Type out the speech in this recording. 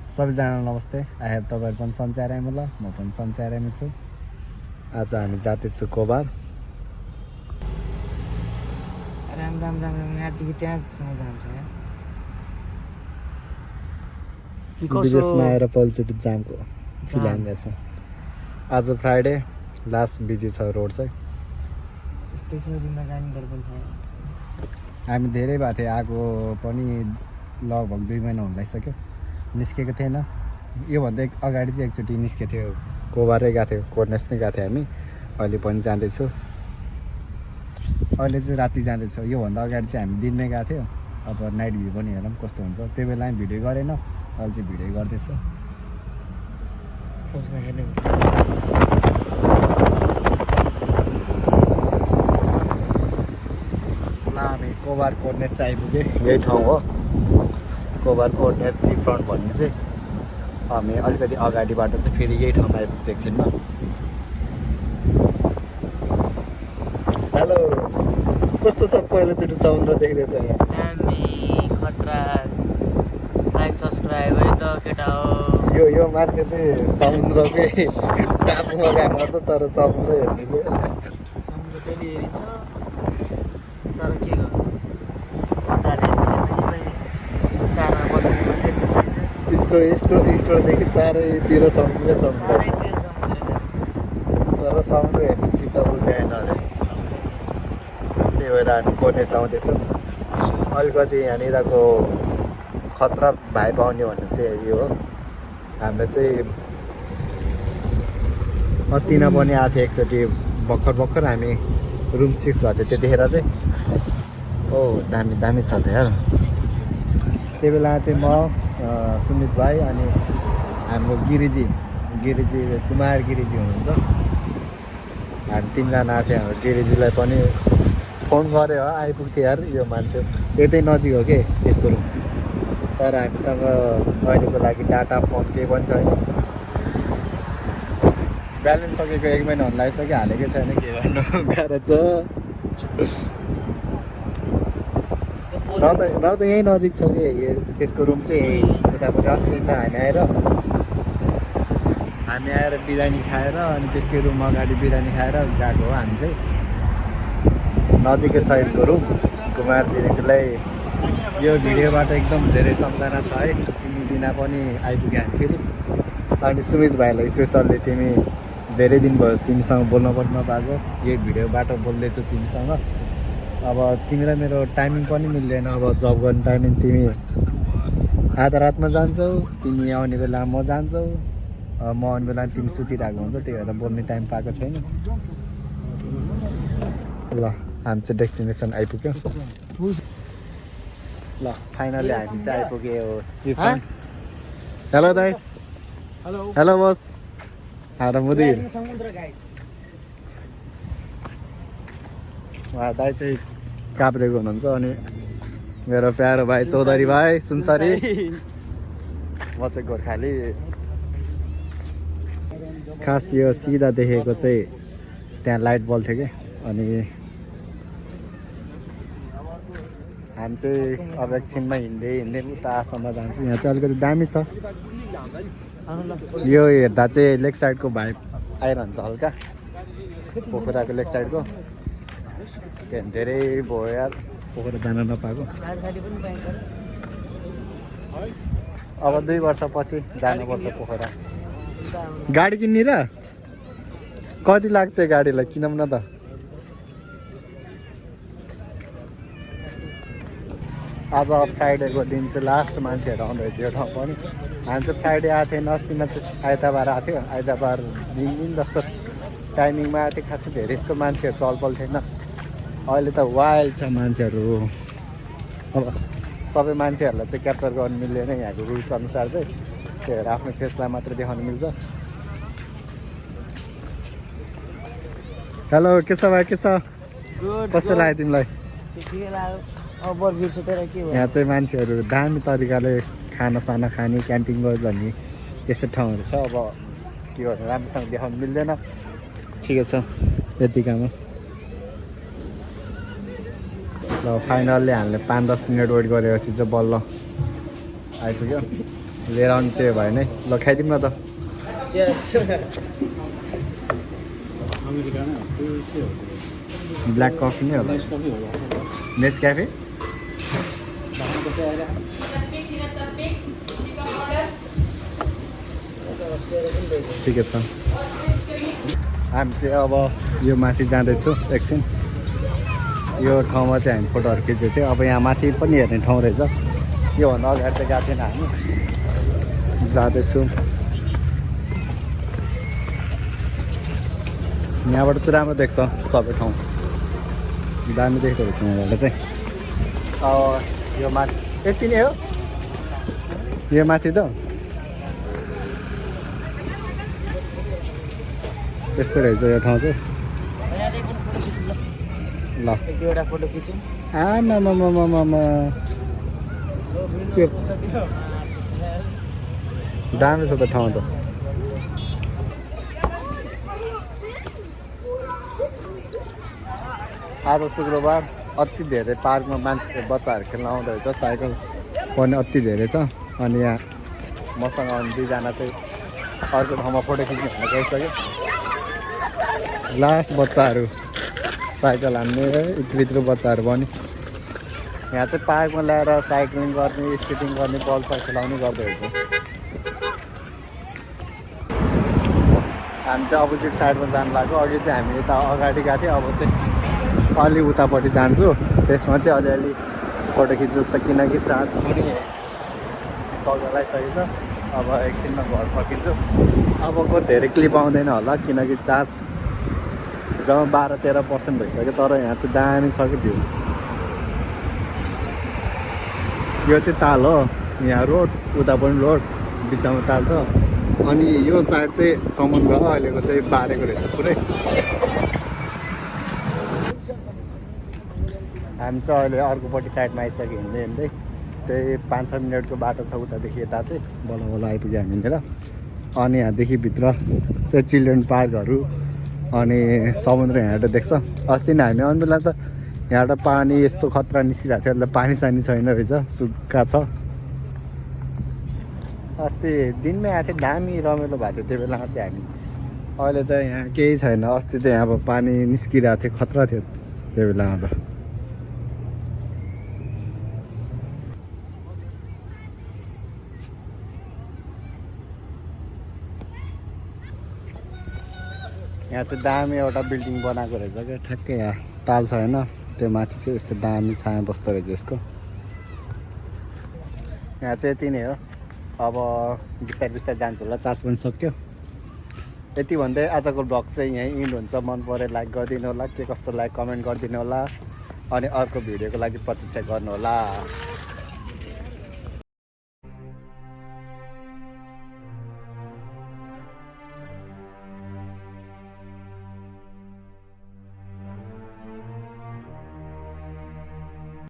सबैजना नमस्ते। I have तपाईँहरू पनि सन्चै आरामी ल, म पनि सन्चै आरामी छु। आज हामी जाँदैछु कोबार। राम राम राम राम यहाँदेखि त्यहाँसम्म जान्छ विदेशमा आएर पहिलोचोटि जामको फिल हान्दैछ। आज फ्राइडे लास्ट बिजी छ रोड चाहिँ। त्यस्तै छ जिन्दगानी दर्पण छ। हामी धेरै भएको थियो, आएको पनि लगभग 2 महिना हुन लागिसक्यो, निस्केको थिएन। योभन्दा अगाडि चाहिँ एकचोटि निस्केको थियो, कोबारै गएको थियो, कोर्नेस नै गएको थियो हामी। अहिले पनि जाँदैछु, अहिले चाहिँ राति जाँदैछौँ। योभन्दा अगाडि चाहिँ हामी दिनमै गएको थियो। अब नाइट भ्यू पनि हेरौँ कस्तो हुन्छ। त्यो बेला हामी भिडियो गरेन, अहिले चाहिँ भिडियो गर्दैछु। सोच्दाखेरि हामी कोबार कोर्नेस चाहिँ आइपुग्यो। यही ठाउँ हो कोबार कोर्नेस सी फ्रन्ट भन्ने चाहिँ। हामी अलिकति अगाडिबाट चाहिँ फेरि यही ठाउँमा आइपुग्छ एकछिनमा। हेलो, कस्तो छ पहिलोचोटि समुद्र देखिरहेछ यहाँ? हामी खतरा। लाइक सब्सक्राइब है त केटा हो। यो मान्छे चाहिँ समुद्रकै टापुमा गएको गर्छ, तर समुद्र हेर्ने थियो। समुद्र डेली हेरिन्छ तर के गर्नु, मजाले कारमा बसेर मात्रै यसको स्टोरदेखि चारैतिर समुद्रै समुद्र, चारैतिर समुद्र छ। तर समुद्र हेर्ने चित्त बुझाएन अरे। त्यही भएर हामी कोर्नेस आउँदैछौँ। अलिकति यहाँनिरको खतरा भाइ पाउने भन्ने चाहिँ यो हो। हाम्रो चाहिँ अस्ति पनि आएको थियो एकचोटि, भर्खर हामी रुम सिफ्ट भएको थियो। त्यतिखेर चाहिँ दामी दामी छ त यार। त्यो बेला चाहिँ म, सुमित भाइ अनि हाम्रो गिरिजी कुमार गिरिजी हुनुहुन्छ। हामी 3 जना आएको थियो। हाम्रो गिरिजीलाई पनि फोन गऱ्यो, आइपुग्थ्यो यार। यो मान्छे यतै नजिक हो कि त्यसको रुम, तर हामीसँग अहिलेको लागि डाटा फोन केही पनि छैन। ब्यालेन्स सकेको 1 महिना हुन लागिसक्यो, हालेकै छैन। के गर्नु, गाह्रो छ। र त यहीँ नजिक छ कि त्यसको रुम चाहिँ। उतापट्टि अस्ति हामी आएर बिरयानी खाएर अनि त्यसकै रुम अगाडि बिरयानी खाएर गएको हो। हामी चाहिँ नजिकै छ यसको रुम। कुमारजीलाई यो भिडियोबाट एकदम धेरै सम्झना छ है, तिमी बिना पनि आइपुग्यो हामी फेरि। अनि सुमित भाइलाई स्पेसल्ली, तिमी धेरै दिन भयो तिमीसँग बोल्न पनि नपाएको। यही भिडियोबाट बोल्दैछु तिमीसँग। अब तिमीलाई मेरो टाइमिङ पनि मिल्दैन। अब जब गर्ने टाइमिङ तिमी आधा रातमा जान्छौ, तिमी आउने बेला म जान्छौ, म आउने बेला तिमी सुतिरहेको हुन्छ। त्यही भएर बोल्ने टाइम पाएको छैन। ल, हामी चाहिँ डेस्टिनेसन आइपुग्यो। ल, फाइनली हामी चाहिँ आइपुग्यो सी फ्रन्ट। हेलो दाइ। हेलो बस। हारा मुदिर। समुद्र गाइस। उहाँ दाइ चाहिँ काभ्रेको हुनुहुन्छ। अनि मेरो प्यारो भाइ चौधरी भाइ सुनसरी। म चाहिँ गोर्खाली। खास यो सिधा देखेको चाहिँ त्यहाँ लाइट बल्ब थियो कि। अनि हामी चाहिँ अब एकछिनमा हिँड्दै उता आसम्म जान्छौँ। यहाँ चाहिँ अलिकति दामी छ। यो हेर्दा चाहिँ लेग साइडको भाइब आइरहन्छ हल्का, पोखराको लेग साइडको। धेरै भयो यार पोखरा जान नपाएको। अब 2 वर्षपछि जानुपर्छ पोखरा। गाडी किन्ने र कति लाग्छ गाडीलाई? किनौँ न त। आज फ्राइडेको दिन चाहिँ लास्ट मान्छेहरू आउँदैछ यो ठाउँ पनि। हामी चाहिँ फ्राइडे आएको थिएन, अस्तिमा चाहिँ आइतबार आएको थियो। आइतबार दिन जस्तो टाइमिङमा आएको थियो। खासै धेरै यस्तो मान्छेहरू चलपल थिएन। अहिले त वाइल्ड छ मान्छेहरू। अब सबै मान्छेहरूलाई चाहिँ क्याप्चर गर्नु मिल्दैन यहाँको रुल्स अनुसार चाहिँ। त्यही भएर आफ्नो फेसलाई मात्रै देखाउनु मिल्छ। हेलो, के छ भाइ? के छ? कस्तो लाग्यो तिमीलाई? यहाँ चाहिँ मान्छेहरू दामी तरिकाले खानासाना खाने, क्याम्पिङ गर्छ भन्ने त्यस्तो ठाउँहरू छ। अब के गर्नु, राम्रोसँग देखाउनु मिल्दैन। ठिकै छ यतिकामा। ल, फाइनल्ली हामीले 5-10 मिनट वेट गरेपछि चाहिँ बल्ल आइपुग्यो। लिएर आउनु चाहिँ भएन है ल खाइदिउँ न त Cheers. ब्ल्याक कफी नै होला नेस्क्याफे ठिकै छ हामी चाहिँ अब यो माथि जाँदैछु एकछिन यो ठाउँमा चाहिँ हामी फोटोहरू खिचेको थियो अब यहाँ माथि पनि हेर्ने ठाउँ रहेछ योभन्दा अगाडि चाहिँ गएको थिएन हामी जाँदैछु यहाँबाट चाहिँ राम्रो देख्छ सबै ठाउँ दामी देख्दो रहेछ यहाँबाट चाहिँ यो माथि यति नै हो यो माथि त यस्तो रहेछ यो ठाउँ चाहिँ ल एक दुईवटा फोटो खिचौँ आमामामामामा के दामी छ त ठाउँ त आज शुक्रबार अति धेरै पार्कमा मान्छे बच्चाहरू खेल्न आउँदो रहेछ साइकल पनि अति धेरै छ अनि यहाँ मसँग आउने दुईजना चाहिँ अर्को ठाउँमा फोटो खिच्नु भनेर गइसक्यो लास्ट बच्चाहरू साइकल हान्ने इत्रु इत्रु बच्चाहरू पनि यहाँ चाहिँ पार्कमा ल्याएर साइक्लिङ गर्ने स्केटिङ गर्ने बल सल खेलाउने गर्दो रहेछ हामी चाहिँ अपोजिट साइडमा जानु लाग्यो अघि चाहिँ हामी यता अगाडि गएको थियौँ अब चाहिँ अलि उतापट्टि जान्छु त्यसमा चाहिँ अलिअलि फोटो खिच्नु किनकि चार्ज पनि सकिसकेको छ अब एकछिनमा घर फर्किन्छु अबको धेरै क्लिप आउँदैन होला किनकि चार्ज जब 12-13% भइसक्यो तर यहाँ चाहिँ दामी छ कि भ्यू यो चाहिँ ताल हो यहाँ रोड उता पनि रोड बिचमा ताल छ अनि यो साइड चाहिँ समुद्र अहिलेको चाहिँ बारेको रहेछ पुरै हामी चाहिँ अहिले अर्कोपट्टि साइडमा आइसक्यो हिँड्दै हिँड्दै त्यही 5-6 मिनटको बाटो छ उतादेखि यता चाहिँ बल्ल बल्ल आइपुग्यो हामीतिर अनि यहाँदेखि भित्र चाहिँ चिल्ड्रेन पार्कहरू अनि समुद्र यहाँबाट देख्छ अस्ति नै हामी आउने बेला त यहाँबाट पानी यस्तो खतरा निस्किरहेको थियो मतलब पानी सानी छैन रहेछ सुक्खा छ अस्ति दिनमै आएको थियो दामी रमाइलो भएको थियो त्यो बेलामा चाहिँ हामी अहिले त यहाँ केही छैन अस्ति त यहाँ अब पानी निस्किरहेको थियो खतरा थियो त्यो बेलामा त यहाँ चाहिँ दामी एउटा बिल्डिङ बनाएको रहेछ क्या ठ्याक्कै यहाँ ताल छ होइन त्यो माथि चाहिँ यस्तो दामी छाया बस्दो रहेछ यसको यहाँ चाहिँ यति नै हो अब बिस्तारै बिस्तारै जान्छु होला चार्ज पनि सक्यो यति भन्दै आजको ब्लग चाहिँ यहीँ इन्ड हुन्छ मन पऱ्यो लाइक गरिदिनु होला के कस्तो लाइक कमेन्ट गरिदिनु होला अनि अर्को भिडियोको लागि प्रतीक्षा गर्नु होला